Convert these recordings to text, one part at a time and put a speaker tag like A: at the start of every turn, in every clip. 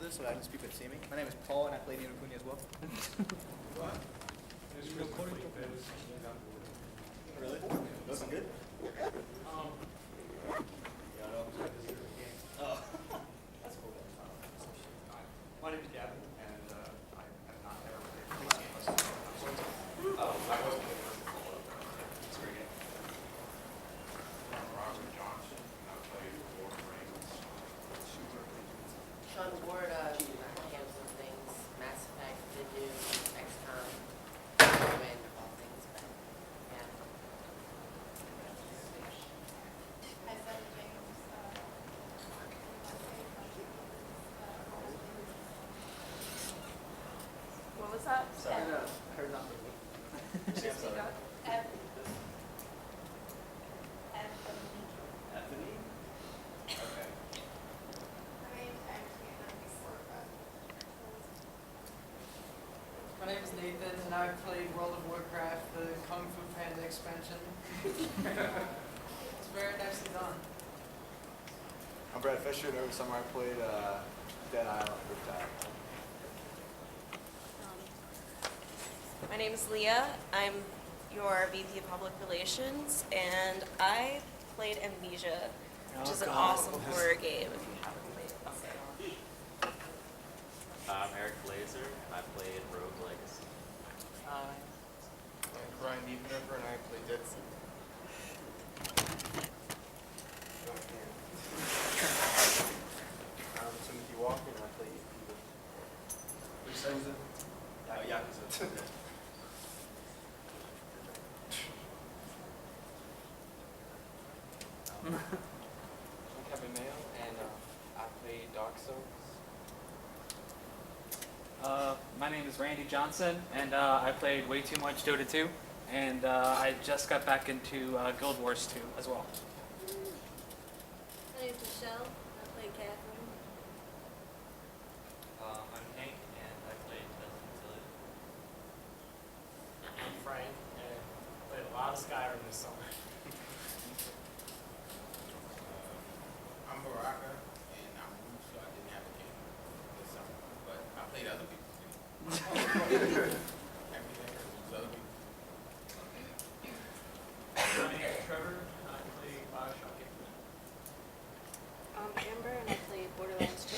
A: this so I can speak with see me. My name is Paul, and I play Nino Kuni as well.
B: What?
A: Really? Those are good? Oh. That's cool.
C: My name is Gavin, and I have not ever played this game. I wasn't the first to follow up. It's a great game. I'm Robert Johnson, and I played War Rings.
D: Sean Ward, games and things, Mass Effect, Did XCOM, and all things, but yeah.
E: Hi, Sarah James.
F: What was that?
A: Sorry, no, I heard nothing.
F: Just
A: I'm sorry. Anthony? Okay.
E: My name's Ashley and I'm
G: My name is Nathan, and I played World of Warcraft, the Kung Fu Panda expansion. It's very nicely done.
B: I'm Brad Fisher, and over summer I played Dead Island with Tag.
F: My name is Leah. I'm your VP of Public Relations, and I played Amnesia, which is an awesome horror game if you haven't played it.
H: I'm Eric Blazer, and I played Rogue Legacy.
I: I'm Brian Niebenhofer, and I play Dead Sea. I'm Timothy Walker, and I play Peter.
A: Which side is it? Yakuza.
I: I'm Kevin Mayo, and I play Dark Souls.
J: My name is Randy Johnson, and I played way too much Dota 2, and I just got back into Guild Wars 2 as well.
K: My name's Michelle. I play Catherine.
H: I'm Hank, and I played Desmond Tilly.
C: I'm Frank, and played a lot of Skyrim this summer.
I: I'm Baraka, and I'm new, so I didn't have a game this summer, but I played other people's games. Everything was other people.
C: My name is Trevor, and I play Bioshock Infinite.
K: I'm Amber, and I play Borderlands 2.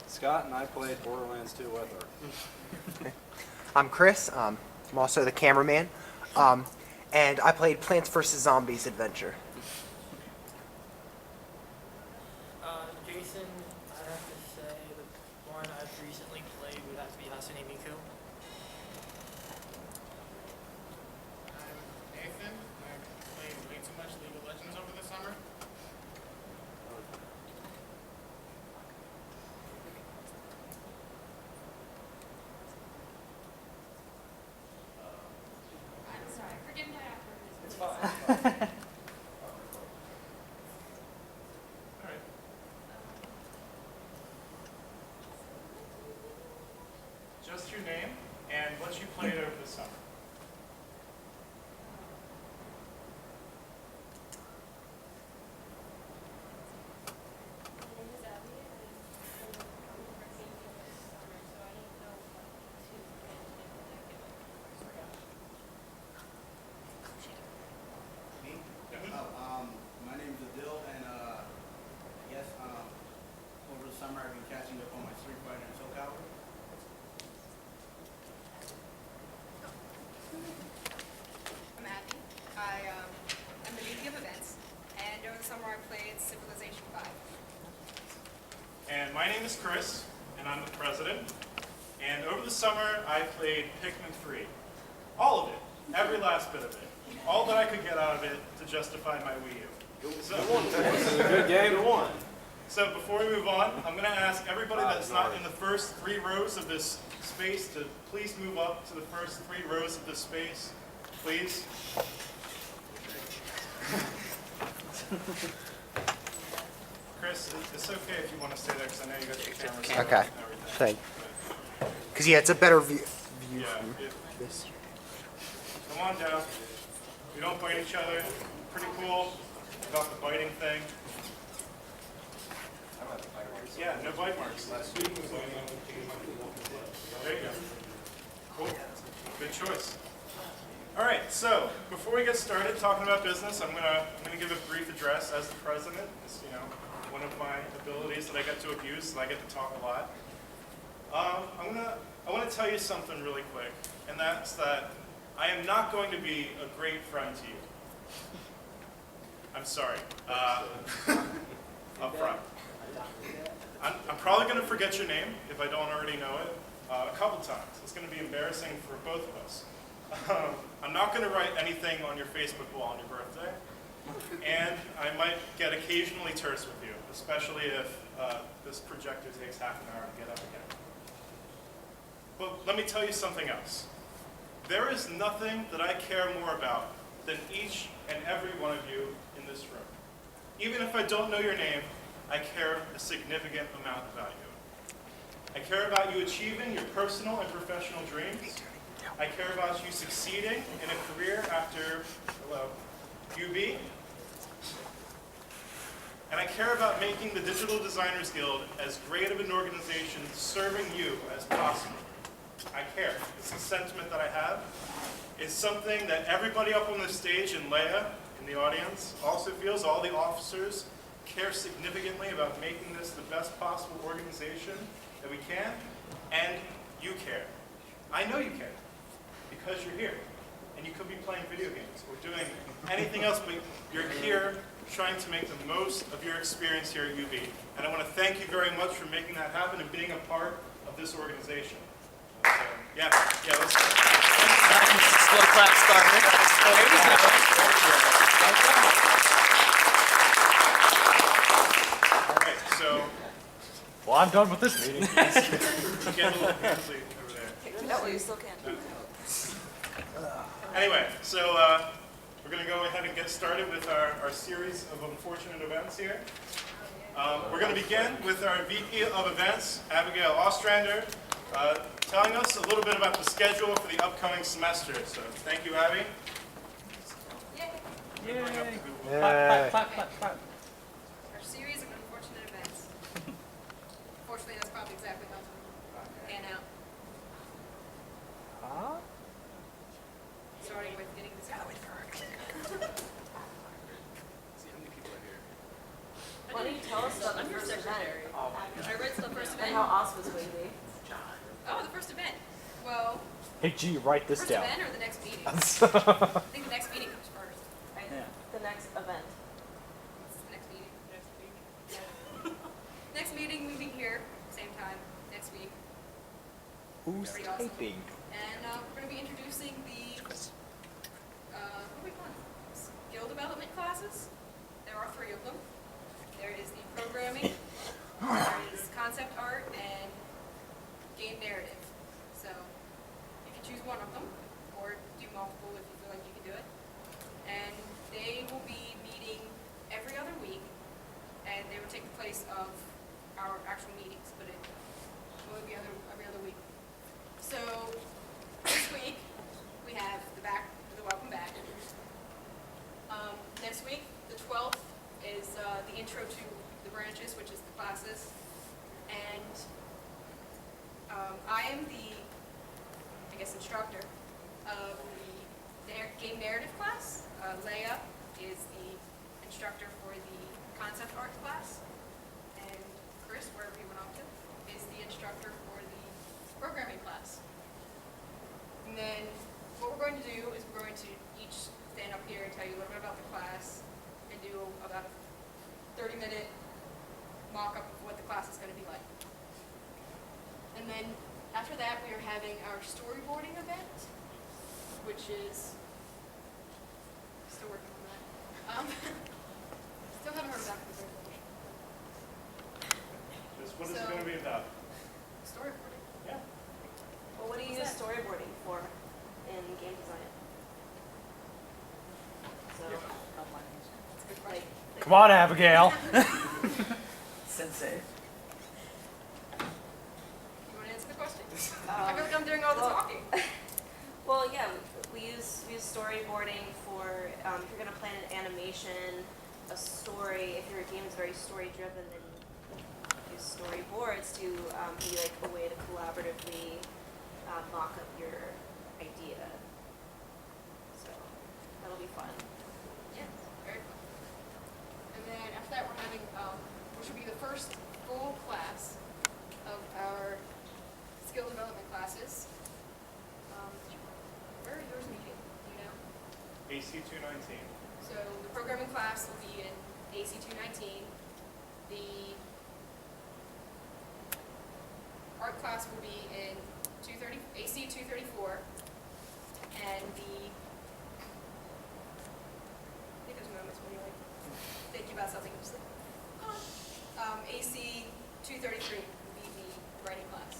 B: Scott and I played Borderlands 2 with her.
L: I'm Chris. I'm also the cameraman. And I played Plants vs. Zombies Adventure.
G: Jason, I'd have to say the one I've recently played would have to be Hasune Miku.
I: I'm Nathan. I played way too much League of Legends over the summer.
E: I'm sorry, forgive my awkwardness.
A: It's fine.
C: Alright. Just your name and what you played over the summer.
E: My name is Abby and I'm from Virginia this summer, so I don't know what to mention in that given.
I: Me?
C: Yeah.
I: My name's Adil, and I guess over the summer I've been catching up on my Street Fighter and Soul Calibur.
M: I'm Abby. I'm the VP of events, and over the summer I played Civilization 5.
C: And my name is Chris, and I'm the president. And over the summer, I played Pikmin 3. All of it. Every last bit of it. All that I could get out of it to justify my Wii U.
B: This is a good game to won.
C: So before we move on, I'm going to ask everybody that's not in the first 3 rows of this space to please move up to the first 3 rows of this space. Please. Chris, it's okay if you want to stay there because I know you got the cameras set up
L: Okay.
C: and everything.
L: Thank. Because yeah, it's a better view
C: Yeah,
L: from
C: it-
L: this.
C: Come on down. We don't bite each other. Pretty cool about the biting thing.
A: I'm about to fight
N: Yeah, no bite marks.
B: Last week.
N: There you go. Cool. Good choice. All right, so before we get started talking about business, I'm gonna give a brief address as the president. It's, you know, one of my abilities that I get to abuse, and I get to talk a lot. I want to tell you something really quick, and that's that I am not going to be a great friend to you. I'm sorry. Up front. I'm probably going to forget your name if I don't already know it a couple times. It's going to be embarrassing for both of us. I'm not going to write anything on your Facebook wall on your birthday, and I might get occasionally terse with you, especially if this projector takes half an hour to get up again. But let me tell you something else. There is nothing that I care more about than each and every one of you in this room. Even if I don't know your name, I care a significant amount about you. I care about you achieving your personal and professional dreams. I care about you succeeding in a career after, UB. And I care about making the Digital Designers Guild as great of an organization serving you as possible. I care. It's a sentiment that I have. It's something that everybody up on the stage and Leia in the audience also feels. All the officers care significantly about making this the best possible organization that we can, and you care. I know you care because you're here, and you could be playing video games or doing anything else, but you're here trying to make the most of your experience here at UB. And I want to thank you very much for making that happen and being a part of this organization. So, yeah, let's go.
J: Slow clap starter. There we go.
N: All right, so.
J: Well, I'm done with this meeting.
N: Get a little fancy over there.
F: No, you still can.
N: Anyway, so we're going to go ahead and get started with our series of unfortunate events here. We're going to begin with our VP of Events, Abigail Ostrander, telling us a little bit about the schedule for the upcoming semester. So thank you, Abby.
M: Yay!
J: Clap, clap, clap, clap.
M: Our series of unfortunate events. Fortunately, that's probably exactly how to pan out. Starting with getting this out.
F: Why don't you tell us about the first event?
M: I read the first
F: And
M: event.
F: how awesome it's going to be.
M: Oh, the first event. Well,
J: Hey, G, write this
M: first
J: down.
M: event or the next meeting? I think the next meeting comes first. Right?
J: Yeah.
F: The next event.
M: It's the next meeting. Next meeting, we'll be here, same time, next week.
J: Who's
M: Pretty awesome.
J: typing?
M: And we're going to be introducing the, what do we call it? Skill development classes. There are 3 of them. There is the programming, there is concept art, and game narrative. So you can choose one of them, or do multiple if you feel like you can do it. And they will be meeting every other week, and they will take the place of our actual meetings, but it will be every other week. So this week we have the welcome back. Next week, the 12th, is the intro to the branches, which is the classes. And I am the, instructor of the game narrative class. Leia is the instructor for the concept art class. And Chris, wherever he went off to, is the instructor for the programming class. And then what we're going to do is we're going to each stand up here and tell you a little bit about the class and do about a 30-minute mock-up of what the class is going to be like. And then after that, we are having our storyboarding event, which is still working on that. Still haven't heard back from the storyboarding.
N: What is it going to be about?
M: Storyboarding.
N: Yeah.
F: Well, what do you use storyboarding for in game design? So,
M: That's a good question.
J: Come on, Abigail. Sensei.
M: You want to answer the question? I feel like I'm doing all the talking.
F: Well, yeah, we use storyboarding for if you're going to plan an animation, a story. If your game is very story driven, then use storyboards to be like a way to collaboratively mock up your idea. So that'll be fun.
M: Yeah, very fun. And then after that, we're having, which will be the first full class of our skill development classes. Where are yours meeting? Do you know?
N: AC 219.
M: So the programming class will be in AC 219. The art class will be in AC 234. And I think there's moments when you like think about something and just like, AC 233 will be the writing class.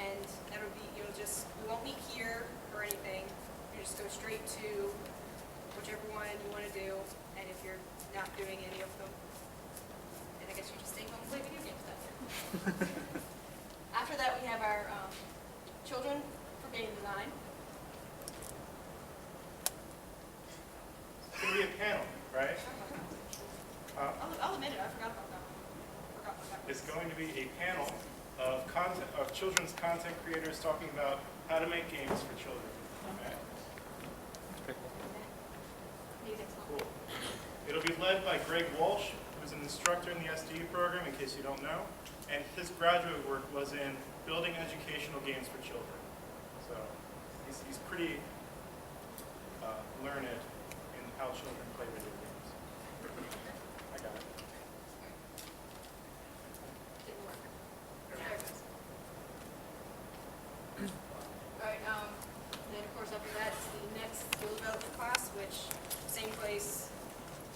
M: And that'll be, we won't meet here or anything. You just go straight to whichever one you want to do. And if you're not doing any of them, then I guess you just stay home and play video games that day. After that, we have our children for game design.
N: It's going to be a panel, right?
M: I'll admit it, I forgot about that one.
N: It's going to be a panel of children's content creators talking about how to make games for children. Okay? Cool. It'll be led by Greg Walsh, who's an instructor in the SDE program, in case you don't know, and his graduate work was in building educational games for children. So he's pretty learned in how children play video games. I got it.
M: Didn't work. There it goes. Alright, then of course after that is the next skill development class, which same place,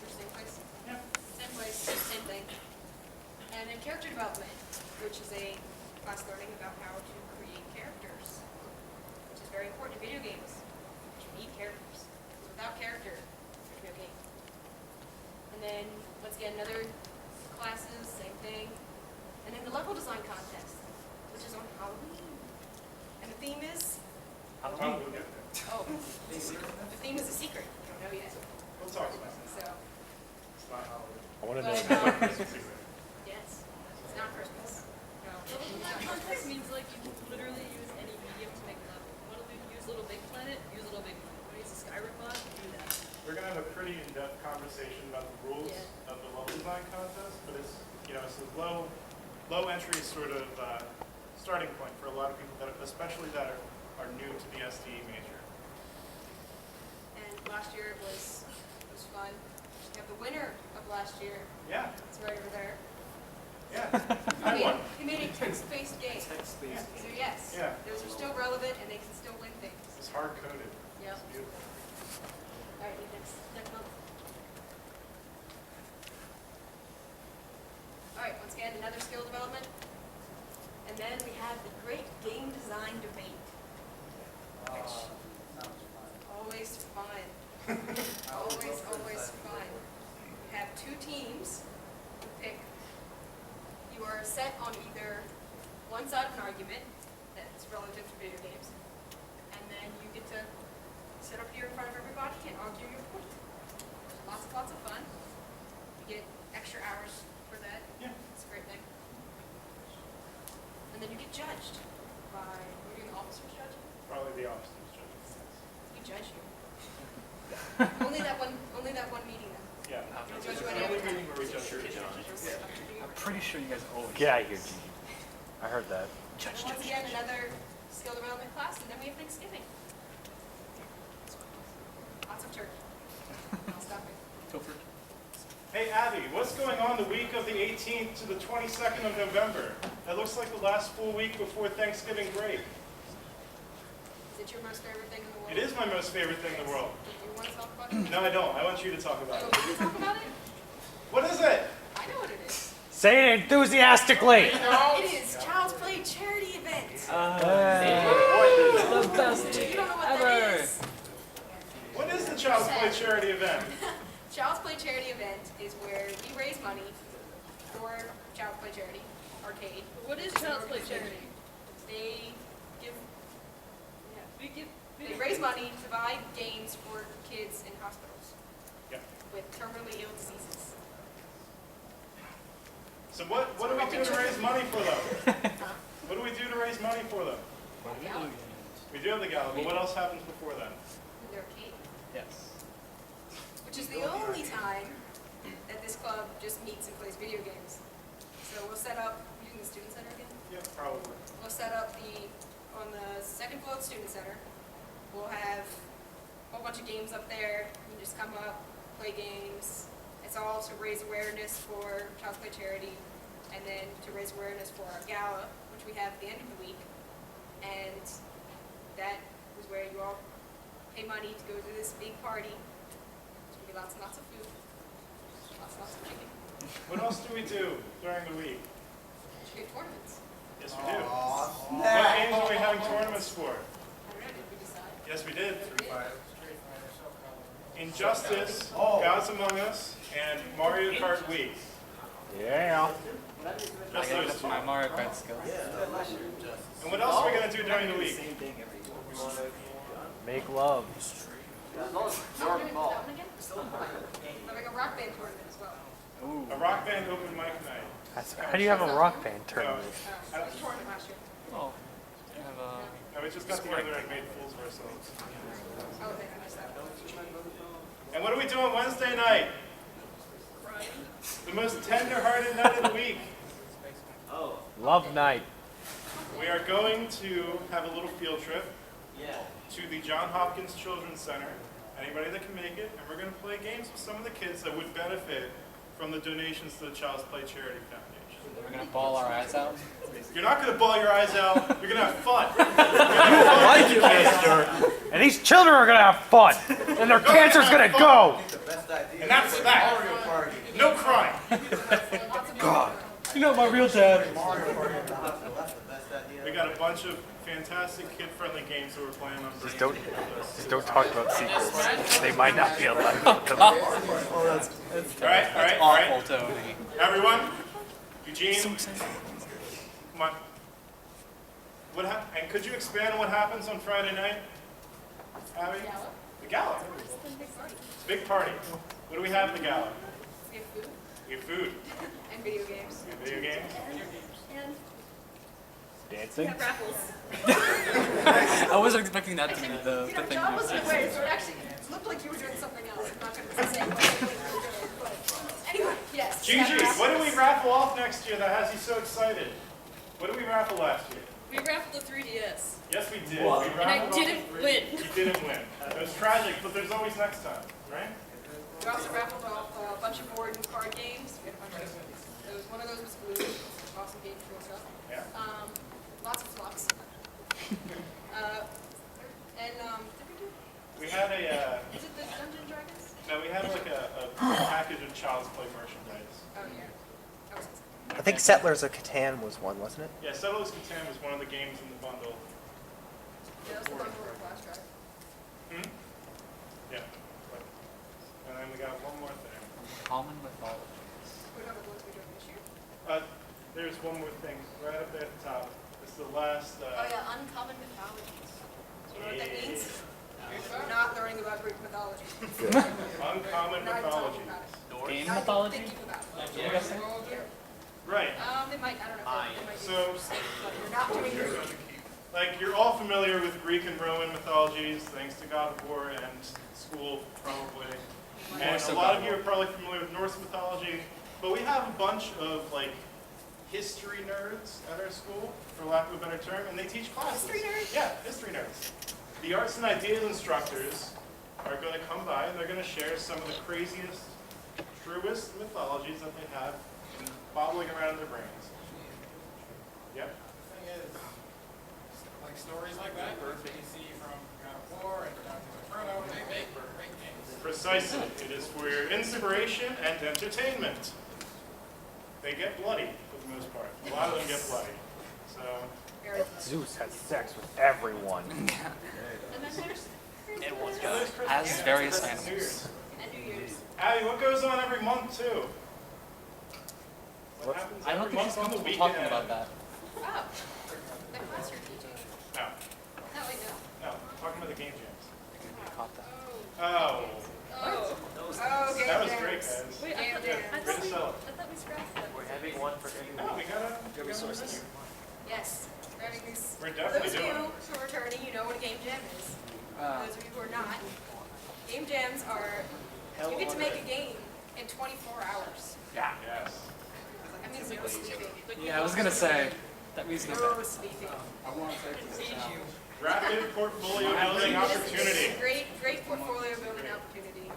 M: same place?
N: Yeah.
M: Same place, same thing. And then character development, which is a class learning about how to create characters, which is very important in video games. You need characters. Without character, there's no game. And then, once again, another classes, same thing. And then the level design contest, which is on Halloween. And the theme is?
N: Halloween. We'll get there.
M: Oh, the theme is a secret. You don't know yet.
N: We'll talk about it.
M: So,
N: It's not Halloween.
H: I want to
M: But,
H: know.
M: yes, it's not Christmas. No.
E: Level design contest means like you can literally use any medium to make a level. Want to use Little Big Planet? Use Little Big Planet. Want to use a Skyrim mod? Do that.
N: We're going to have a pretty in-depth conversation about the rules of the level design contest, but it's a low entry sort of starting point for a lot of people, especially that are new to the SDE major.
M: And last year it was fun. We have the winner of last year.
N: Yeah.
M: It's right over there.
N: Yeah. I won.
M: He made a text-based game.
N: Yeah.
M: So yes,
N: Yeah.
M: those are still relevant and they can still win things.
N: It's hard-coded.
M: Yep.
N: It's beautiful.
M: All right, next month. All right, once again, another skill development. And then we have the great game design debate. Which always fun. always fun. We have two teams to pick. You are set on either one side of an argument that's relative to video games, and then you get to sit up here in front of everybody and argue your point. Lots of fun. You get extra hours for that.
N: Yeah.
M: It's a great thing. And then you get judged by, we're doing the officers judging?
N: Probably the officers judging.
M: We judge you. only that one meeting though.
N: Yeah.
M: We'll
N: It's
M: judge you
N: the
M: any
N: only
M: other time.
N: meeting where we judge your
J: I'm pretty sure you guys always.
H: Get out of here, Gigi. I heard that.
M: And once again, another skill development class, and then we have Thanksgiving. Lots of turkey. I'll stop it.
J: Topher.
N: Hey, Abby, what's going on the week of the 18th to the 22nd of November? That looks like the last full week before Thanksgiving break.
M: Is it your most favorite thing in the world?
N: It is my most favorite thing in the world.
M: Do you want to talk about it?
N: No, I don't. I want you to talk about
M: You
N: it.
M: want me to talk about it?
N: What is it?
M: I know what it is.
H: Say it enthusiastically.
M: It is Child's Play charity event.
J: The best
M: You don't know what
J: ever.
M: that is?
N: What is the Child's Play charity event?
M: Child's Play charity event is where we raise money for Child's Play charity arcade.
E: What is Child's Play charity?
M: They give.
E: We give.
M: They raise money to buy games for kids in hospitals
N: Yep.
M: with terminally ill diseases.
N: So what do we do to raise money for them? What do we do to raise money for them?
M: Gala.
N: We do have the gala, but what else happens before then?
M: Their cake,
J: Yes.
M: which is the only time that this club just meets and plays video games. So we'll set up, using the student center again?
N: Yeah, probably.
M: We'll set up on the second floor of the student center, we'll have a whole bunch of games up there. You can just come up, play games. It's all to raise awareness for Child's Play Charity, and then to raise awareness for our gala, which we have at the end of the week. And that is where you all pay money to go to this big party. There's gonna be lots and lots of food, lots and lots of chicken.
N: What else do we do during the week?
M: We have tournaments.
N: Yes, we do. What games are we having tournaments for?
M: I don't know, did we decide?
N: Yes, we did.
I: Street Fighter, Soul Calibur.
N: Injustice, Gods Among Us, and Mario Kart Wii.
L: Yeah.
N: Just
J: I
N: those
J: got up
N: two.
J: my Mario Kart skills.
N: And what else are we going to do during the week?
L: Make love.
M: That one again? We're having a rock band tournament as well.
J: Ooh.
N: A rock band open mic night.
L: How do you have a rock band tournament?
M: It was a tournament last year.
J: Oh. I have a.
N: No, we just got together and made fools of ourselves.
M: Oh, okay, I missed that.
N: And what do we do on Wednesday night? The most tender-hearted night of the week.
L: Love night.
N: We are going to have a little field trip to the John Hopkins Children's Center. Anybody that can make it, and we're going to play games with some of the kids that would benefit from the donations to the Child's Play Charity Foundation.
J: We're gonna bawl our eyes out.
N: You're not going to bawl your eyes out. You're going to have fun.
L: Like you, mister. And these children are gonna have fun. And their cancer's gonna go.
N: And that's that. No crying.
L: God.
J: You know my real dad.
N: We got a bunch of fantastic kid-friendly games that we're playing on break.
L: Just don't talk about sequels. They might not be allowed.
N: All right.
J: Awful, Tony.
N: Everyone, Eugene, come on. And could you expand on what happens on Friday night, Abby?
M: Gala.
N: The gala. It's a big party. What do we have at the gala?
M: We have food
N: We have food.
M: and video games.
N: We have video games.
M: And we
L: Dancing?
M: have raffles.
J: I wasn't expecting that to be the
M: You know,
J: thing.
M: John wasn't away, so it actually looked like you were doing something else. I'm not going to say what you were doing, but anyway, yes. we have
N: Gigi,
M: raffles.
N: what did we raffle off next year that has you so excited? What did we raffle last year?
M: We raffled a 3DS.
N: Yes, we did.
L: What?
N: We
M: And I
N: raffled off
M: didn't
N: three.
M: win.
N: You didn't win. It was tragic, but there's always next time, right?
M: We also raffled off a bunch of board and card games. We had a bunch of those. One of those was Blue. Awesome game, cool stuff.
N: Yeah.
M: Lots of flux. Did we do?
N: We had a,
M: Is it the Dungeons and Dragons?
N: no, we had like a package of Child's Play merchandise.
M: Oh, yeah. That was
L: I think Settlers of Catan was one, wasn't it?
N: Yeah, Settlers Catan was one of the games in the bundle.
M: yeah, that was the one for Flash Drive.
N: Yeah. And then we got one more thing.
J: Common mythology.
M: What about the ones we're doing this year?
N: There's one more thing right up there at the top. It's the last.
M: Oh, yeah, uncommon mythologies. Do you know what that means? We're not learning about Greek mythology.
N: Uncommon
M: Not talking
N: mythology.
M: about it.
J: Game
M: Not
J: mythology?
M: thinking about it.
J: Yeah.
N: Right.
M: They might, I don't know. They might
N: So-
M: do but you're not doing Greek.
N: Like, you're all familiar with Greek and Roman mythologies, thanks to God of War and school, probably. And a lot of you are probably familiar with Norse mythology, but we have a bunch of, like, history nerds at our school, for lack of a better term, and they teach classes.
M: History nerds?
N: Yeah, history nerds. The arts and ideas instructors are going to come by, and they're going to share some of the craziest, truest mythologies that they have bobbling around in their brains. Yep.
I: The thing is, like stories like that, that you see from God of War and Dr. Inferno, they make great games.
N: Precisely. It is for your inspiration and entertainment. They get bloody for the most part. A lot of them get bloody. So,
L: Zeus has sex with everyone.
M: And then there's
J: As various
N: Christmas, New
J: animals.
N: Year's.
M: and New Year's.
N: Abby, what goes on every month too? What
L: What?
N: happens
J: I don't
N: every
J: think she's
N: month on the
J: comfortable
N: weekend?
J: talking about that.
M: Oh, the class you're teaching.
N: No,
M: No, wait, no.
N: no, talking about the game jams.
J: Caught that.
N: Oh,
M: Oh, okay.
N: that was great, guys.
E: Wait, I
M: Game
E: thought,
M: jam.
E: I
N: Way
E: thought
N: to
E: we,
N: sell it.
E: I thought we scrapped that.
J: Maybe one for every
N: No, we gotta
J: resources.
M: Yes, these,
N: We're
M: for
N: definitely
M: those of you
N: doing
M: who are returning, you know what a game jam is. Those of you who are not, game jams are, you get to make a game in 24 hours.
J: Yeah.
N: Yes.
M: That means no sleeping.
J: Yeah, I was gonna say that means no.
M: No sleeping.
N: Rapid portfolio building opportunity.
M: Great portfolio building opportunity.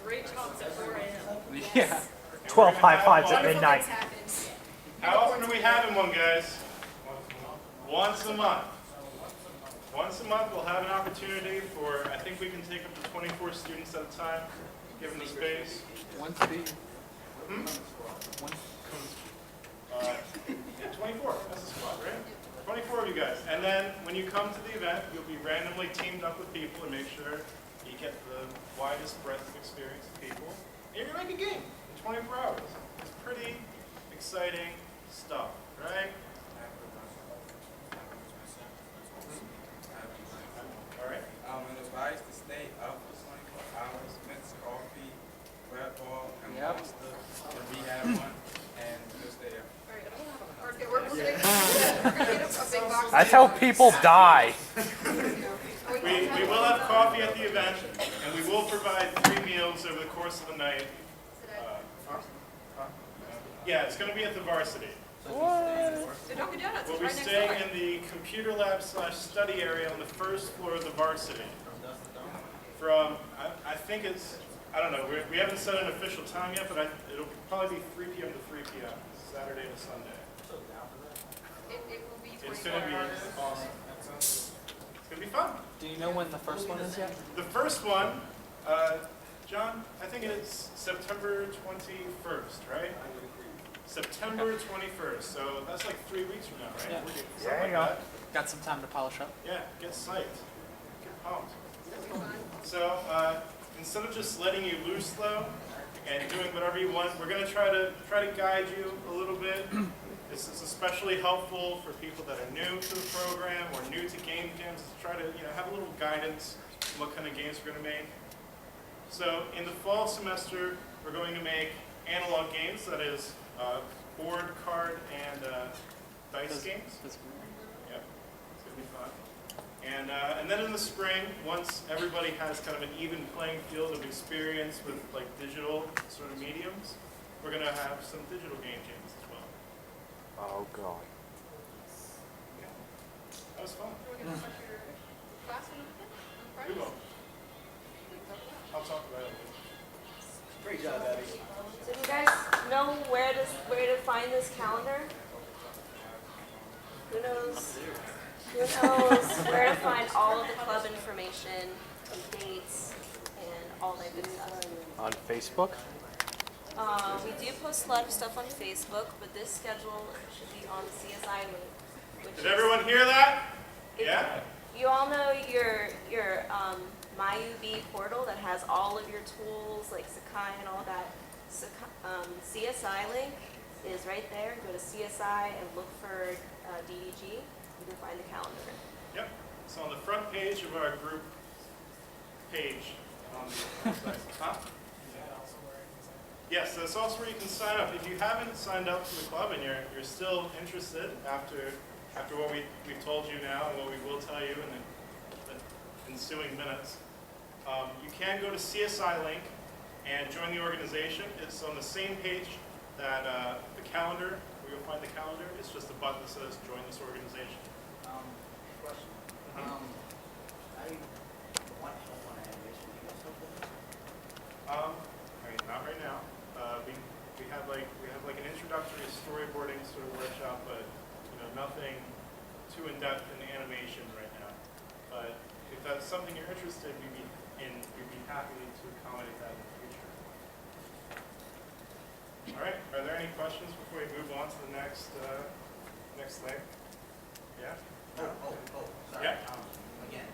M: Great job at 4 a.m.
J: Yeah.
L: 12 high fives at
M: Wonderful
L: midnight.
M: things happen.
N: How often are we having one, guys? Once a month. Once a month, we'll have an opportunity for, I think we can take up to 24 students at a time, given the space.
J: One to be.
N: Hmm?
J: One.
N: Yeah, 24, that's the squad, right? 24 of you guys. And then when you come to the event, you'll be randomly teamed up with people to make sure you get the widest breadth of experience of people. And you're gonna make a game in 24 hours. It's pretty exciting stuff, right? All right.
I: It advised to stay up for 24 hours, mix coffee, Red Bull, and
J: Yep.
I: Monster, and rehab one, and just stay up.
M: Okay, we're gonna get a big box.
L: That's how people die.
N: We will have coffee at the event, and we will provide 3 meals over the course of the night. Yeah, it's going to be at the varsity.
M: The Dunkin' Donuts
N: We'll
M: is
N: be
M: right next
N: staying
M: door.
N: in the computer lab / study area on the first floor of the varsity. From, I think it's, I don't know, we haven't set an official time yet, but it'll probably be 3 p.m. to 3 p.m., Saturday to Sunday.
M: It will be
N: It's
M: 24
N: going to be
M: hours.
N: awesome. It's going to be fun.
J: Do you know when the first one is yet?
N: The first one, John, I think it's September 21st, right? September 21st, so that's like 3 weeks from now, right?
J: Yeah.
N: Something
L: There you
N: like
L: go.
N: that.
J: Got some time to polish up.
N: Yeah, get psyched, get pumped. So instead of just letting you loose though, and doing whatever you want, we're gonna try to guide you a little bit. This is especially helpful for people that are new to the program or new to game jams, to try to have a little guidance on what kind of games we're gonna make. So in the fall semester, we're going to make analog games, that is board, card, and dice games. Yep, it's gonna be fun. And then in the spring, once everybody has kind of an even playing field of experience with like digital sort of mediums, we're gonna have some digital game jams as well.
L: Oh, God.
N: That was fun.
M: You wanna get back to your class on the weekend? On Fridays?
N: We will. I'll talk about it later.
A: Great job, Abby.
F: So do you guys know where to find this calendar? Who knows? Who knows where to find all of the club information and dates and all that good stuff?
L: On Facebook?
F: We do post a lot of stuff on Facebook, but this schedule should be on the CSI link. Which
N: Did everyone hear that?
F: is-
N: Yeah?
F: You all know your MyUB portal that has all of your tools like Sakai and all that. CSI link is right there. Go to CSI and look for DDG. You can find the calendar.
N: Yep. So on the front page of our group page on the website. Huh? Yes, that's also where you can sign up. If you haven't signed up to the club and you're still interested after what we've told you now and what we will tell you in the ensuing minutes, you can go to CSI link and join the organization. It's on the same page that the calendar, where you'll find the calendar. It's just a button that says join this organization.
A: Question. I want help on animation. Do you guys help with that?
N: I mean, not right now. We have like an introductory storyboarding sort of workshop, but nothing too in depth in animation right now. But if that's something you're interested, we'd be happy to accommodate that in the future. All right. Are there any questions before we move on to the next thing? Yeah.
A: Sorry.
N: Yeah.
A: Again,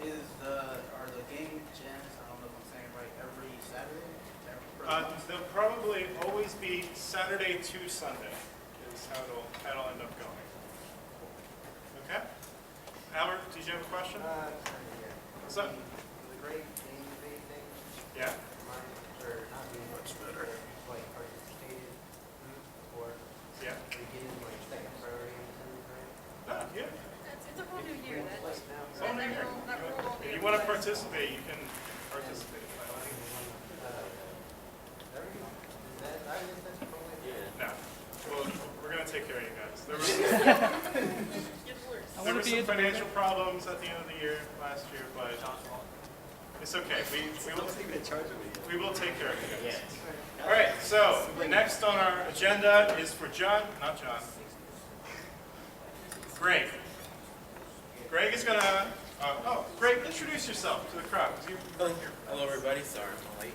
A: are the game jams, I don't know if I'm saying it right, every Saturday?
N: They'll probably always be Saturday to Sunday is how it'll end up going. Okay? Albert, did you have a question? What's up?
A: The great game day thing.
N: Yeah?
A: Mine are not doing much better. Like, are you
N: want to participate, you can participate. No. Well, we're going to take care of you guys. There were some financial problems at the end of the year last year, but it's okay. We will take care of you guys. All right, so next on our agenda is for Greg. Greg is going to, Greg, introduce yourself to the crowd.
I: Hello, everybody. Sorry, I'm late.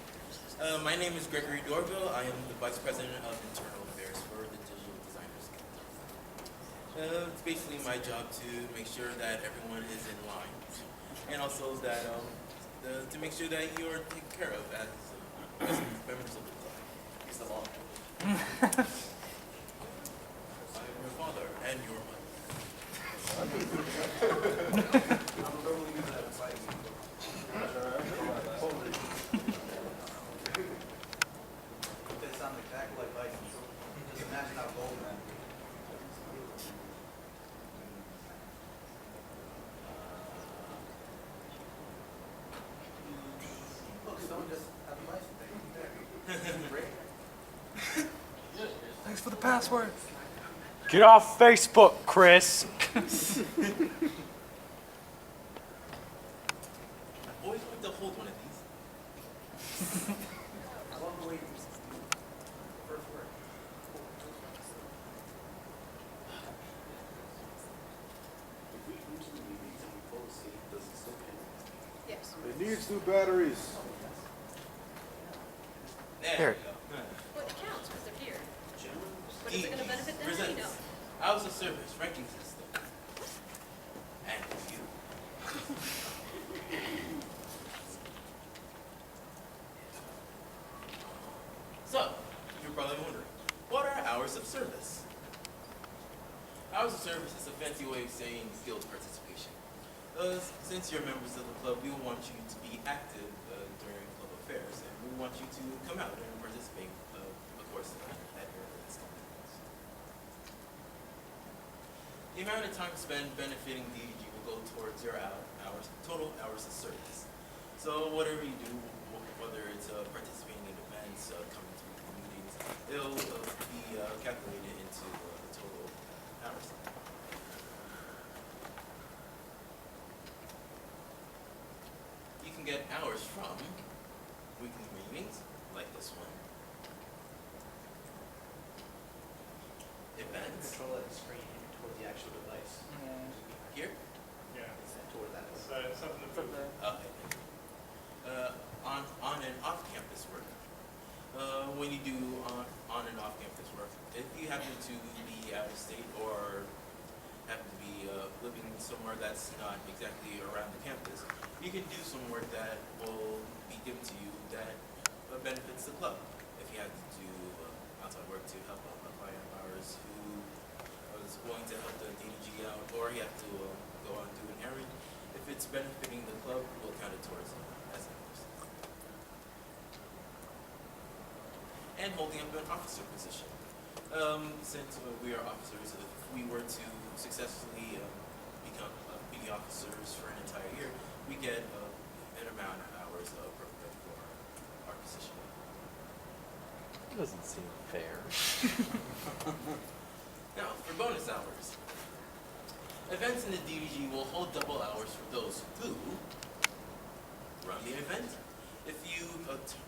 I: My name is Gregory Dorville. I am the Vice President of Internal Affairs for the Digital Designers Guild. It's basically my job to make sure that everyone is in line, and also that to make sure that you are taken care of as members of the club. He's the law. I am your father and your mother.
A: They sound exactly like license. And that's not gold, man. Look, someone just had a license. Great.
J: Thanks for the password.
L: Get off Facebook, Chris.
I: I always wanted to hold one of these.
A: I love the way you first word.
M: Yes.
B: It needs new batteries.
I: There
L: Here.
I: we go.
M: Well, it counts because they're here. But is it going to benefit them?
I: Presents
M: No.
I: Hours of Service ranking system. And you. So, you're probably wondering, what are hours of service? Hours of service is a fancy way of saying guild participation. Since you're members of the club, we want you to be active during club affairs, and we want you to come out and participate, of course, at your events. The amount of time spent benefiting DDG will go towards your total hours of service. So whatever you do, whether it's participating in events, coming to meetings, it'll be calculated into the total hours. You can get hours from weekly meetings, like this one, events.
A: Control of the screen toward the actual device.
I: Here?
N: Yeah.
A: It's toward that.
N: So it's something to put there.
I: Okay. On and off campus work. When you do on and off campus work, if you happen to be out of state or happen to be living somewhere that's not exactly around the campus, you can do some work that will be given to you that benefits the club. If you have to do outside work to help a client of ours who was willing to help the DDG out, or you have to go out and do an errand, if it's benefiting the club, we'll count it towards as hours. And holding up an officer position. Since we are officers, if we were to successfully become PD officers for an entire year, we get an amount of hours appropriate for our position.
H: Doesn't seem fair.
I: Now, for bonus hours. Events in the DDG will hold double hours for those who run the event. If you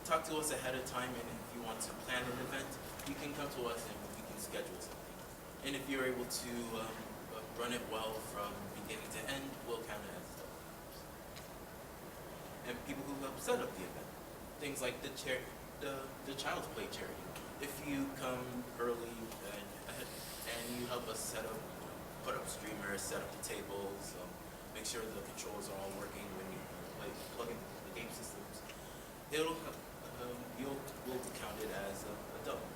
I: talk to us ahead of time and if you want to plan an event, you can come to us and we can schedule something. And if you're able to run it well from beginning to end, we'll count it as double hours. And people who help set up the event. Things like the Child's Play charity. If you come early and you help us set up, put up streamers, set up the tables, make sure the controls are all working when you plug in the game systems, we'll count it as a double.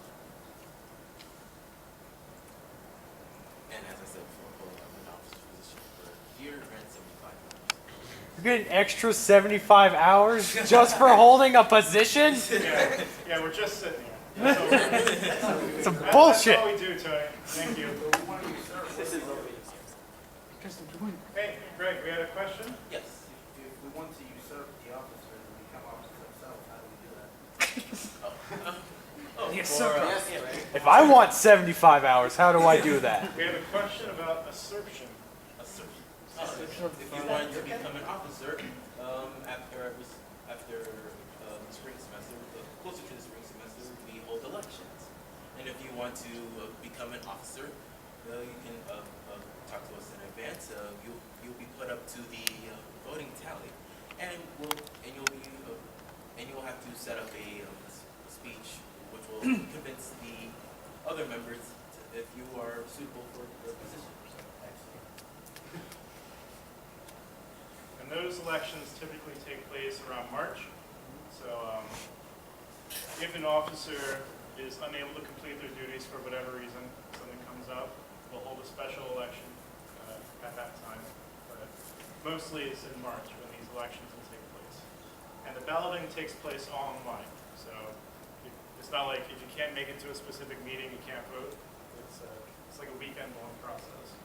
I: And as I said before, we'll have an officer position for a year and 75 hours.
L: You get an extra 75 hours just for holding a position?
N: Yeah, we're just sitting here. That's
L: Some bullshit.
N: That's all we do tonight. Thank you. Hey, Greg, we had a question?
I: Yes.
A: If we want to usurp the officers and become officers themselves, how do we do that?
J: Yes,
I: for,
J: sir.
B: If I want 75 hours, how do I do that?
N: We have a question about assertion.
I: If you wanted to become an officer, after the spring semester, closer to the spring semester, we hold elections. And if you want to become an officer, you can talk to us in advance. You'll be put up to the voting tally, and you'll have to set up a speech which will convince the other members if you are suitable for the position.
N: And those elections typically take place around March. So if an officer is unable to complete their duties for whatever reason, something comes up, we'll hold a special election at that time. But mostly it's in March when these elections will take place. And the balloting takes place online. So it's not like if you can't make it to a specific meeting, you can't vote. It's like a weekend-long process.